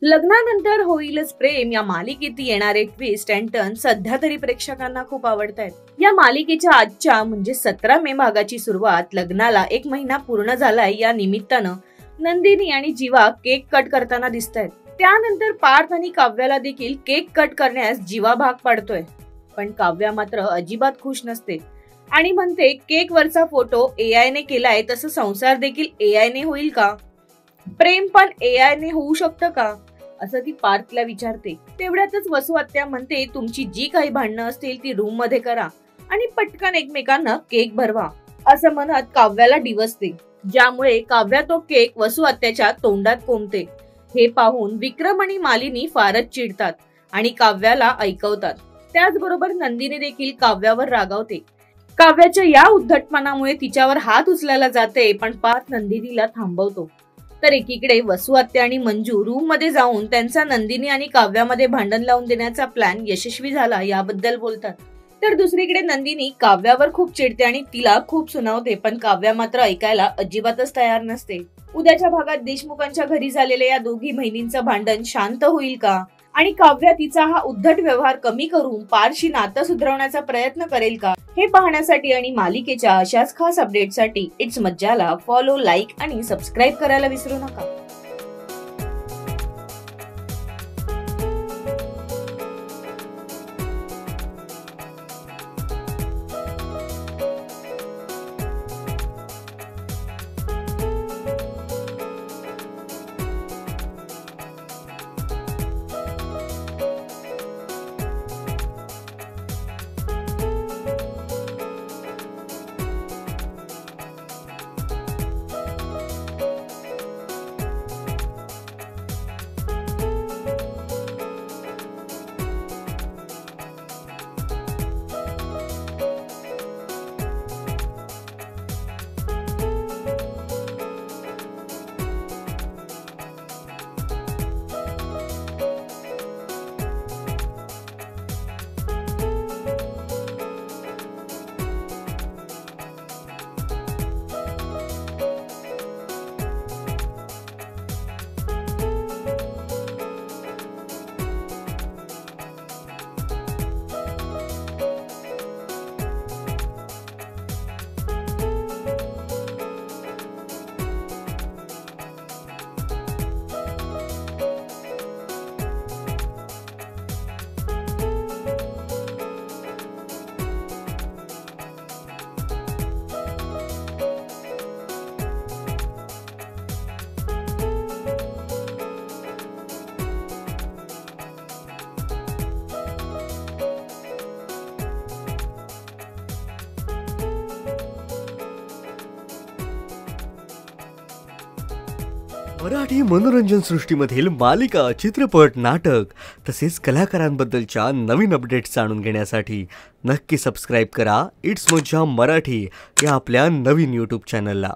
लग्नानंतर होईलच प्रेम या मालिकेत येणारे ट्विस्ट अँड टर्न सध्या तरी प्रेक्षकांना खूप आवडतायत। या मालिकेच्या आजच्या म्हणजे 17 मे भागाची सुरुवात लग्नाला 1 महिना पूर्ण झालाय या निमित्तानं नंदिनी आणि जीवा केक कट करताना दिसतायत। त्यानंतर पार्थ आणि काव्याला देखील केक कट करण्यास जीवा भाग पाडतोय, पण काव्या मात्र अजिबात खुश नसते आणि म्हणते केक वरचा फोटो एआय ने केलाय, तसं संसार देखील एआय ने होईल का? प्रेम पण एआय ने होऊ शकतं का, असं ती पार्थला विचारते। तेवढ्यातच वसू आत्या म्हणते तुमची जी काही भांडणं असतील ती रूम मध्ये करा आणि पटकन एकमेकांना केक भरवा, असं म्हणत काव्याला डिवचते, ज्यामुळे काव्या तो केक वसू आत्याच्या तोंडात कोंबते। हे पाहून विक्रम आणि मालिनी फारच चिडतात आणि काव्याला ऐकवतात। त्याचबरोबर नंदिनी देखील काव्यावर रागावते। काव्याच्या या उद्धटपणामुळे तिच्यावर हात उचलायला जाते, पण पार्थ नंदिनीला थांबवतो। तर एकीकडे वसू आत्या आणि मंजू रूम मध्ये जाऊन त्यांचा नंदिनी आणि काव्यामध्ये भांडण लावून देण्याचा प्लॅन यशस्वी झाला याबद्दल बोलतात। तर दुसरीकडे नंदिनी काव्यावर खूप चिडते आणि तिला खूप सुनावते, पण काव्या मात्र ऐकायला अजिबातच तयार नसते। उद्याच्या भागात देशमुखांच्या घरी झालेल्या या दोघी बहिणींचं भांडण शांत होईल का आणि काव्या तिचा हा उद्धट व्यवहार कमी करून पारशी नातं सुधारवण्याचा प्रयत्न करेल का, हे पाहण्यासाठी आणि मालिकेच्या अशाच खास अपडेटसाठी इट्स मज्जाला फॉलो, लाईक आणि सबस्क्राईब करायला विसरू नका। मराठी मनोरंजन सृष्टीमधील मालिका, चित्रपट, नाटक तसेच कलाकारांबद्दलच्या नवीन अपडेट्स जाणून घेण्यासाठी नक्की सबस्क्राईब करा इट्स मज्जा मराठी या आपल्या नवीन YouTube चॅनलला।